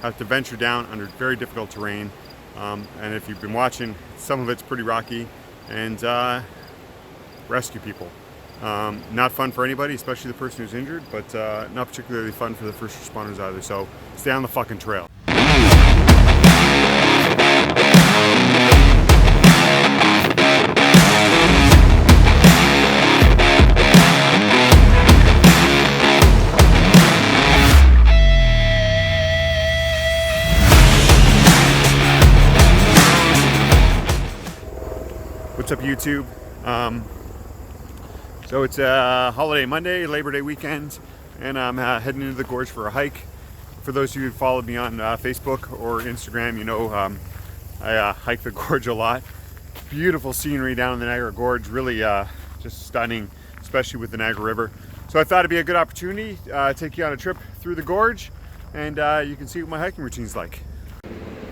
have to venture down under very difficult terrain. And if you've been watching, some of it's pretty rocky, and rescue people. Not fun for anybody, especially the person who's injured, but not particularly fun for the first responders either. So stay on the fucking trail. What's up, YouTube? So it's a holiday Monday, Labor Day weekend, and I'm heading into the gorge for a hike. For those of you who followed me on Facebook or Instagram, you know I hike the gorge a lot. Beautiful scenery down in the Niagara Gorge, really just stunning, especially with the Niagara River. So I thought it'd be a good opportunity to take you on a trip through the gorge, and you can see what my hiking routine's like.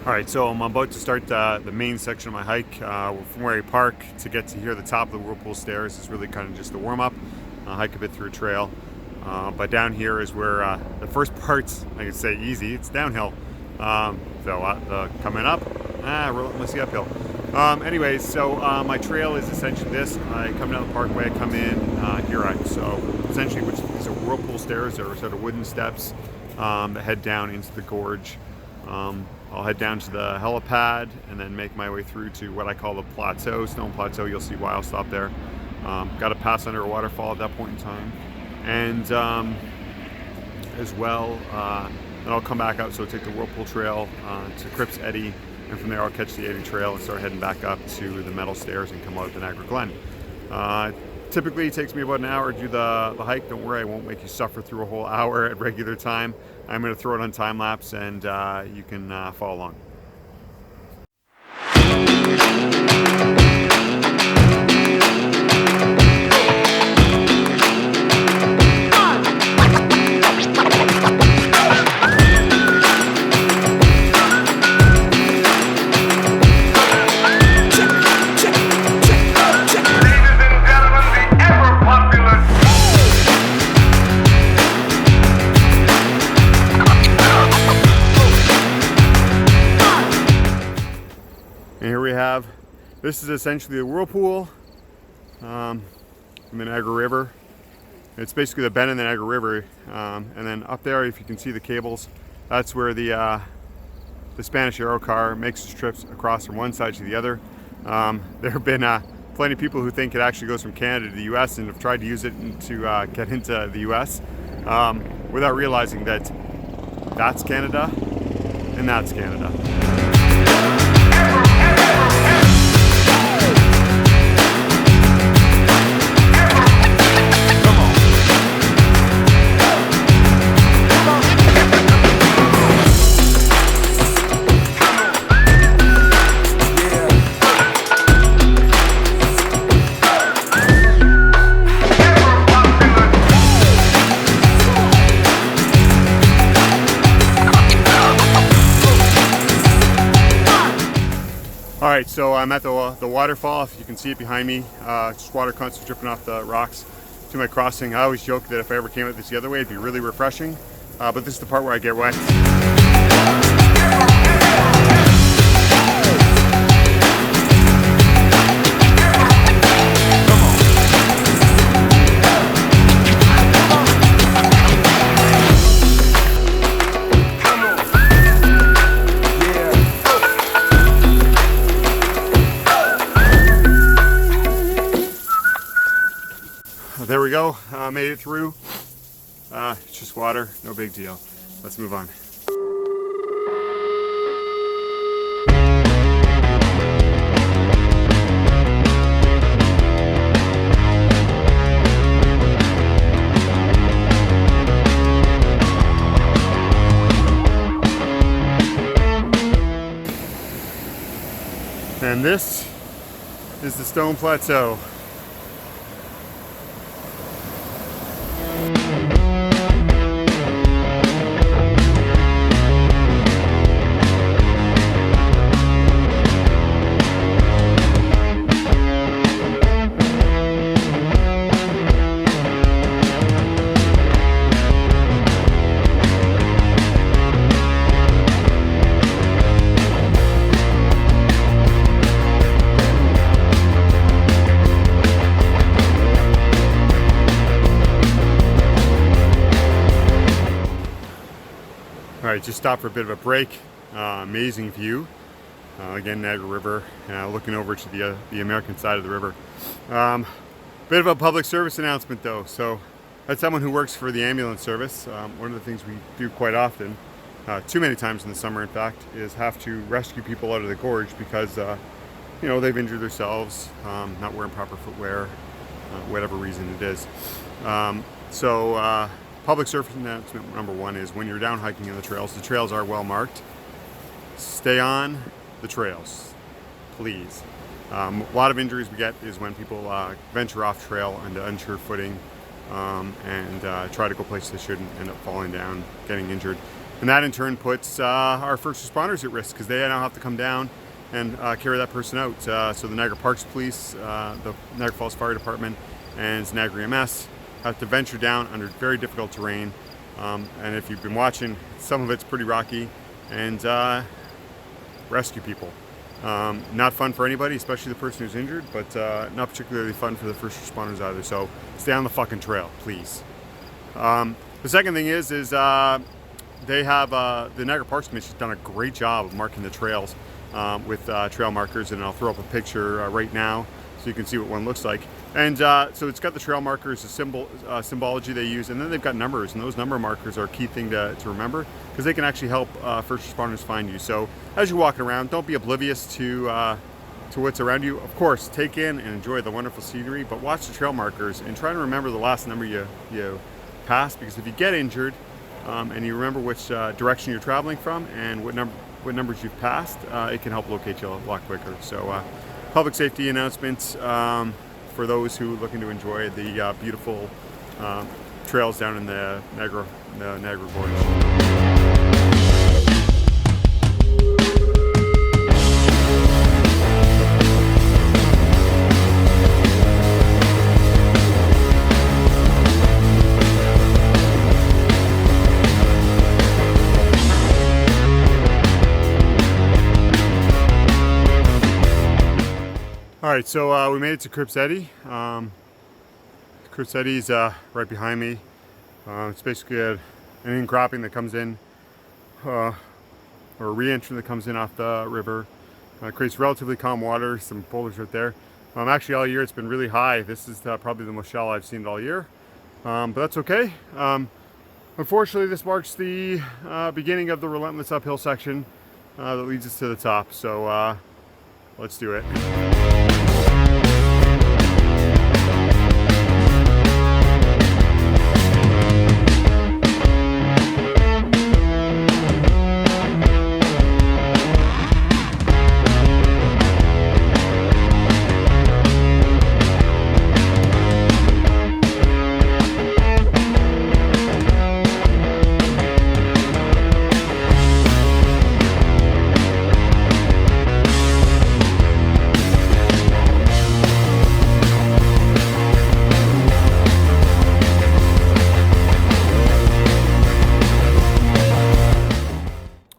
All right, so I'm about to start the main section of my hike from where I park to get to here. The top of the Whirlpool Stairs is really kind of just a warm-up. I'll hike a bit through a trail, but down here is where the first part's, I could say, easy. It's downhill. So coming up, relentlessly uphill. Anyways, so my trail is essentially this. I come down the parkway, I come in here. So essentially, which these are Whirlpool Stairs. They're sort of wooden steps that head down into the gorge. I'll head down to the helipad and then make my way through to what I call the plateau, Stone Plateau. You'll see why I'll stop there. Got to pass under a waterfall at that point in time. And as well, then I'll come back out, so I'll take the Whirlpool Trail to Cripps Eddy, and from there I'll catch the Eddy Trail and start heading back up to the Metal Stairs and come out at the Niagara Glen. Typically it takes me about an hour to do the hike. Don't worry, I won't make you suffer through a whole hour at regular time. I'm going to throw it on time lapse, and you can follow along. And here we have, this is essentially the Whirlpool from the Niagara River. It's basically the bend in the Niagara River, and then up there, if you can see the cables, that's where the Spanish Aero car makes its trips across from one side to the other. There have been plenty of people who think it actually goes from Canada to the US and have tried to use it to get into the US without realizing that that's Canada and that's Canada. All right, so I'm at the waterfall. If you can see it behind me, just water constantly dripping off the rocks to my crossing. I always joke that if I ever came at this the other way, it'd be really refreshing, but this is the part where I get wet. There we go, made it through. It's just water, no big deal. Let's move on. And this is the Stone Plateau. Alright, just stopped for a bit of a break. Amazing view. Again, Niagara River, looking over to the American side of the river. Bit of a public service announcement though. So, as someone who works for the ambulance service, one of the things we do quite often, too many times in the summer in fact, is have to rescue people out of the gorge because they've injured themselves, not wearing proper footwear, whatever reason it is. Public service announcement number one is when you're down hiking on the trails are well marked. Stay on the trails, please. A lot of injuries we get is when people venture off trail onto unsure footing and try to go places they shouldn't, end up falling down, getting injured. And that in turn puts our first responders at risk because they now have to come down and carry that person out. So the Niagara Parks Police, the Niagara Falls Fire Department, and Niagara EMS have to venture down under very difficult terrain. And if you've been watching, some of it's pretty rocky, and rescue people. Not fun for anybody, especially the person who's injured, but not particularly fun for the first responders either. So stay on the fucking trail, please. The second thing is they have the Niagara Parks Commission has done a great job of marking the trails with trail markers, and I'll throw up a picture right now so you can see what one looks like. And so it's got the trail markers, the symbology they use, and then they've got numbers, and those number markers are a key thing to remember because they can actually help first responders find you. So as you're walking around, don't be oblivious to what's around you. Of course, take in and enjoy the wonderful scenery, but watch the trail markers and try to remember the last number you passed, because if you get injured and you remember which direction you're traveling from and what numbers you've passed, it can help locate you a lot quicker. So public safety announcements for those who are looking to enjoy the beautiful trails down in the Niagara Gorge. Alright, so we made it to Cribbs Eddy. Cribbs Eddy is right behind me. It's basically an incropping that comes in, or a re-entrant that comes in off the river. Creates relatively calm water, some boulders right there. Actually all year it's been really high. This is probably the most shallow I've seen it all year, but that's okay. Unfortunately this marks the beginning of the relentless uphill section that leads us to the top, so let's do it.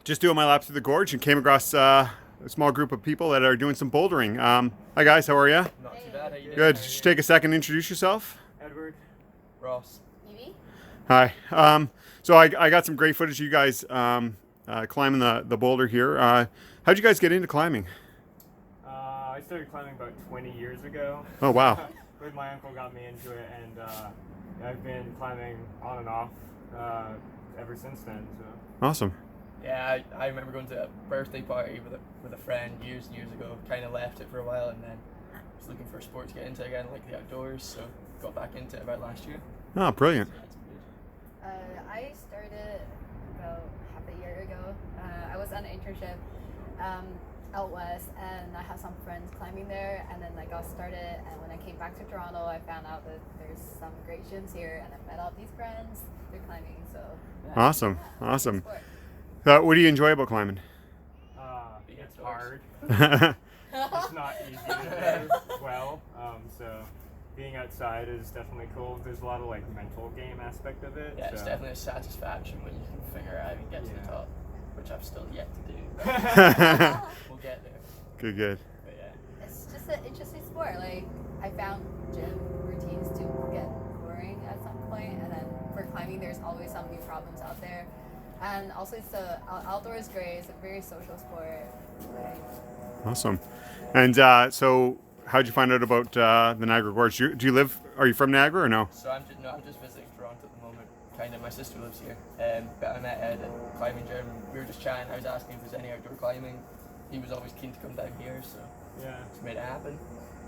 Just doing my lap through the gorge and came across a small group of people that are doing some bouldering. Hi guys, how are you? Not too bad. How you doing? Good. Just take a second to introduce yourself. Edward. Ross. Evie? Hi. So I got some great footage of you guys climbing the boulder here. How'd you guys get into climbing? I started climbing about 20 years ago. Oh wow. With my uncle got me into it, and I've been climbing on and off ever since then. So. Awesome. Yeah, I remember going to a birthday party with a friend years and years ago. Kind of left it for a while, and then was looking for a sport to get into again, like the outdoors. So got back into it about last year. Oh, brilliant. So, yeah, it's good. I started about half a year ago. I was on an internship out west, and I have some friends climbing there, and then I got started. And when I came back to Toronto, I found out that there's some great gyms here, and I met all these friends. They're climbing, so Yeah. Awesome. yeah, Awesome. sport. What do you enjoy about climbing? It's outdoors. hard. It's not easy to do well. So being outside is definitely cool. There's a lot of like mental game aspect of it. Yeah, it's so. definitely a satisfaction when you can figure out and get to the Yeah. top, which I've still yet to do. We'll get there. Good. But yeah. It's just an interesting sport. Like, I found gym routines to get boring at some point, and then for climbing, there's always some new problems out there. And also, it's outdoor is great. It's a very social sport. Like, Awesome. And so, how'd you find out about the Niagara Gorge? Do you live? Are you from Niagara or no? So I'm just visiting Toronto at the moment. Kind of, my sister lives here. But I met Ed at the climbing gym. We were just chatting. I was asking if there's any outdoor climbing. He was always keen to come down here, so Yeah. just made it happen.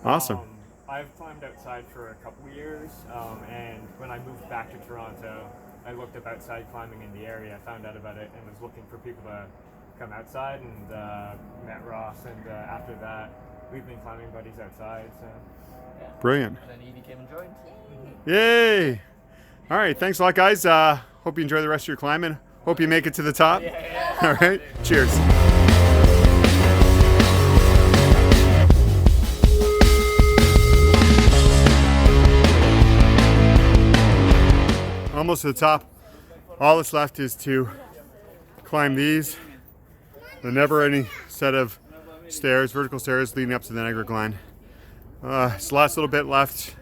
Awesome. I've climbed outside for a couple of years, and when I moved back to Toronto, I looked up outside climbing in the area, found out about it, and was looking for people to come outside, and met Ross, and after that, we've been climbing buddies outside. So Yeah. Brilliant. And then Evie came and joined. Yay! All right, thanks a lot, guys. Hope you enjoy the rest of your climbing. Hope you make it to the top. Yeah. All right, cheers. Almost to the top. All that's left is to climb these. The never-ending set of stairs, vertical stairs leading up to the Niagara Glen. It's the last little bit left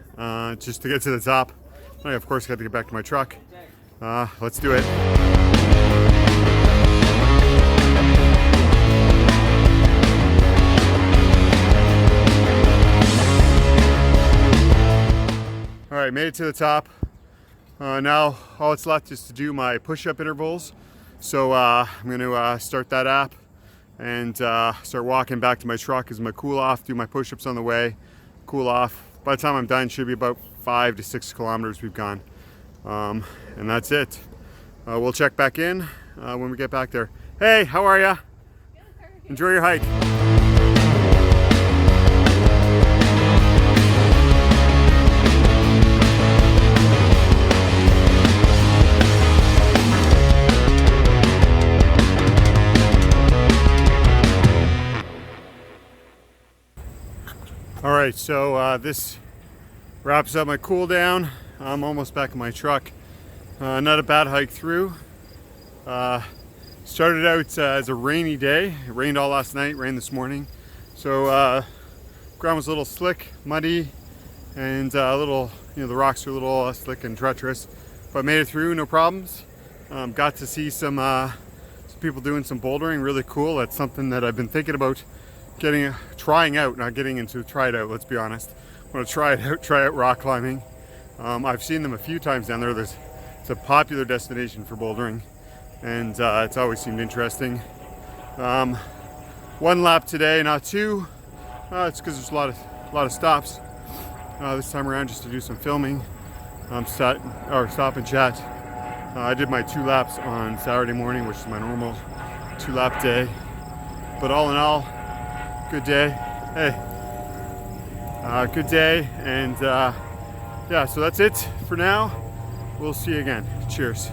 just to get to the top. I, of course, got to get back to my truck. Let's do it. All right, made it to the top. Now all that's left is to do my push-up intervals. So I'm going to start that app and start walking back to my truck as my cool off, do my push-ups on the way, cool off. By the time I'm done, should be about 5 to 6 kilometers we've gone. And that's it. We'll check back in when we get back there. Hey, how are ya? Enjoy your hike. All right, so this wraps up my cool down. I'm almost back in my truck. Not a bad hike through. Started out as a rainy day. It rained all last night, rained this morning. So ground was a little slick, muddy, and a little, the rocks are a little slick and treacherous. But made it through, no problems. Got to see some people doing some bouldering, really cool. That's something that I've been thinking about trying out, not getting into try it out, let's be honest. I want to try out rock climbing. I've seen them a few times down there. It's a popular destination for bouldering, and it's always seemed interesting. One lap today, not two. It's because there's a lot of stops this time around, just to do some filming, stop and chat. I did my 2 laps on Saturday morning, which is my normal 2-lap day. But all in all, good day. Hey, good day, and yeah, so that's it for now. We'll see you again. Cheers.